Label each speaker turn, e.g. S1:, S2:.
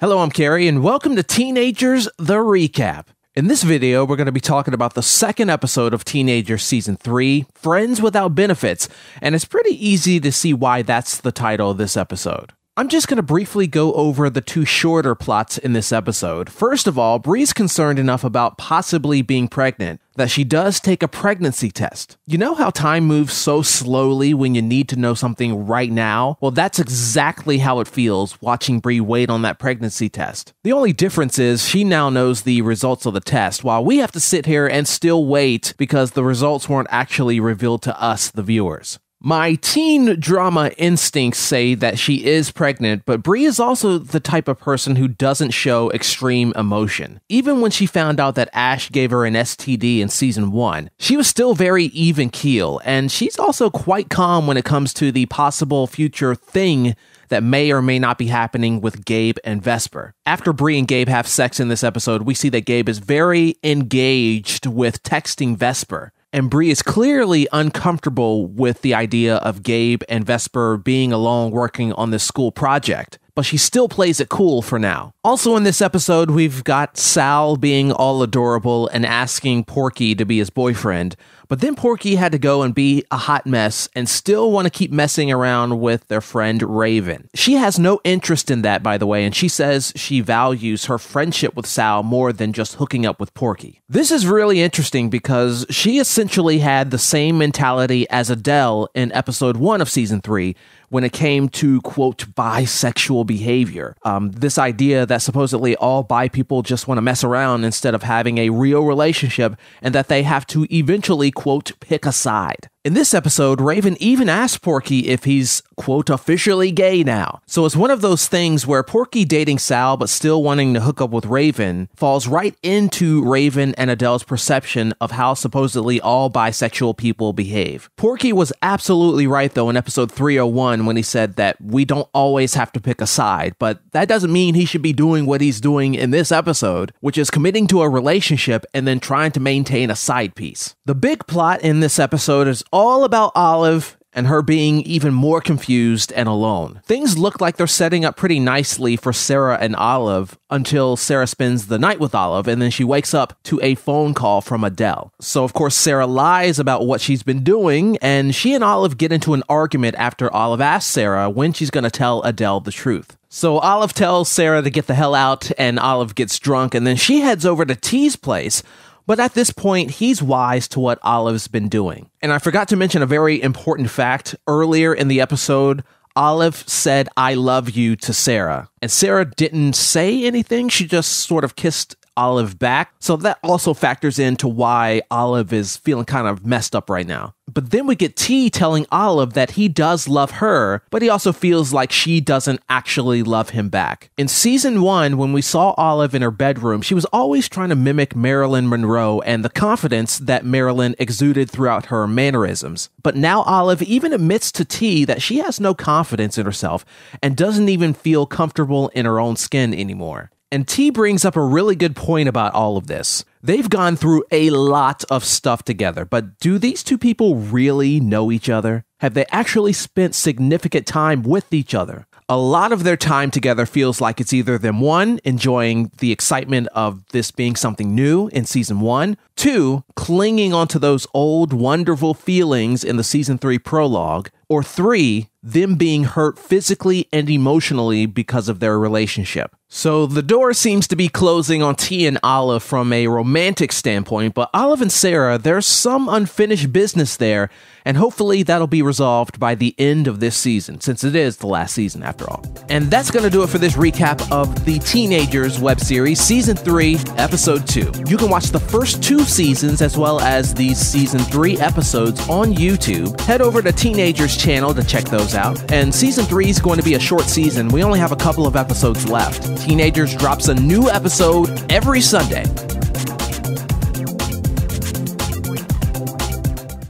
S1: Hello, I'm Carrie, and welcome to Teenagers The Recap. In this video, we're going to be talking about the second episode of Teenagers Season 3, Friends Without Benefits, and it's pretty easy to see why that's the title of this episode. I'm just going to briefly go over the two shorter plots in this episode. First of all, Bree's concerned enough about possibly being pregnant that she does take a pregnancy test. You know how time moves so slowly when you need to know something right now? Well, that's exactly how it feels watching Bree wait on that pregnancy test. The only difference is she now knows the results of the test, while we have to sit here and still wait because the results weren't actually revealed to us, the viewers. My teen drama instincts say that she is pregnant, but Bree is also the type of person who doesn't show extreme emotion. Even when she found out that Ash gave her an STD in Season 1, she was still very even keel, and she's also quite calm when it comes to the possible future thing that may or may not be happening with Gabe and Vesper. After Bree and Gabe have sex in this episode, we see that Gabe is very engaged with texting Vesper. And Bree is clearly uncomfortable with the idea of Gabe and Vesper being alone working on this school project, but she still plays it cool for now. Also in this episode, we've got Sal being all adorable and asking Porky to be his boyfriend, but then Porky had to go and be a hot mess and still want to keep messing around with their friend Raevv'n. She has no interest in that, by the way, and she says she values her friendship with Sal more than just hooking up with Porky. This is really interesting because she essentially had the same mentality as Adele in episode 1 of season 3 when it came to, quote, bisexual behavior. This idea that supposedly all bi people just want to mess around instead of having a real relationship and that they have to eventually, quote, pick a side. In this episode, Raevv'n even asked Porky if he's, quote, officially gay now. So it's one of those things where Porky dating Sal but still wanting to hook up with Raevv'n falls right into Raevv'n and Adele's perception of how supposedly all bisexual people behave. Porky was absolutely right, though, in episode 301 when he said that we don't always have to pick a side, but that doesn't mean he should be doing what he's doing in this episode, which is committing to a relationship and then trying to maintain a side piece. The big plot in this episode is all about Olive and her being even more confused and alone. Things look like they're setting up pretty nicely for Sarah and Olive until Sarah spends the night with Olive and then she wakes up to a phone call from Adele. So of course Sarah lies about what she's been doing and she and Olive get into an argument after Olive asks Sarah when she's going to tell Adele the truth. So Olive tells Sarah to get the hell out and Olive gets drunk and then she heads over to T's place. But at this point, he's wise to what Olive's been doing. And I forgot to mention a very important fact. Earlier in the episode, Olive said, "I love you" to Sarah. And Sarah didn't say anything. She just sort of kissed Olive back. So that also factors into why Olive is feeling kind of messed up right now. But then we get T telling Olive that he does love her, but he also feels like she doesn't actually love him back. In season 1, when we saw Olive in her bedroom, she was always trying to mimic Marilyn Monroe and the confidence that Marilyn exuded throughout her mannerisms. But now Olive even admits to T that she has no confidence in herself and doesn't even feel comfortable in her own skin anymore. And T brings up a really good point about all of this. They've gone through a lot of stuff together, but do these two people really know each other? Have they actually spent significant time with each other? A lot of their time together feels like it's either them, 1, enjoying the excitement of this being something new in season 1, 2, clinging onto those old wonderful feelings in the season 3 prologue, or 3, them being hurt physically and emotionally because of their relationship. So the door seems to be closing on T and Olive from a romantic standpoint, but Olive and Sarah, there's some unfinished business there, and hopefully that'll be resolved by the end of this season, since it is the last season after all. And that's going to do it for this recap of the Teenagers web series, Season 3, Episode 2. You can watch the first 2 seasons as well as these Season 3 episodes on YouTube. Head over to Teenagers channel to check those out. And Season 3 is going to be a short season. We only have a couple of episodes left. Teenagers drops a new episode every Sunday.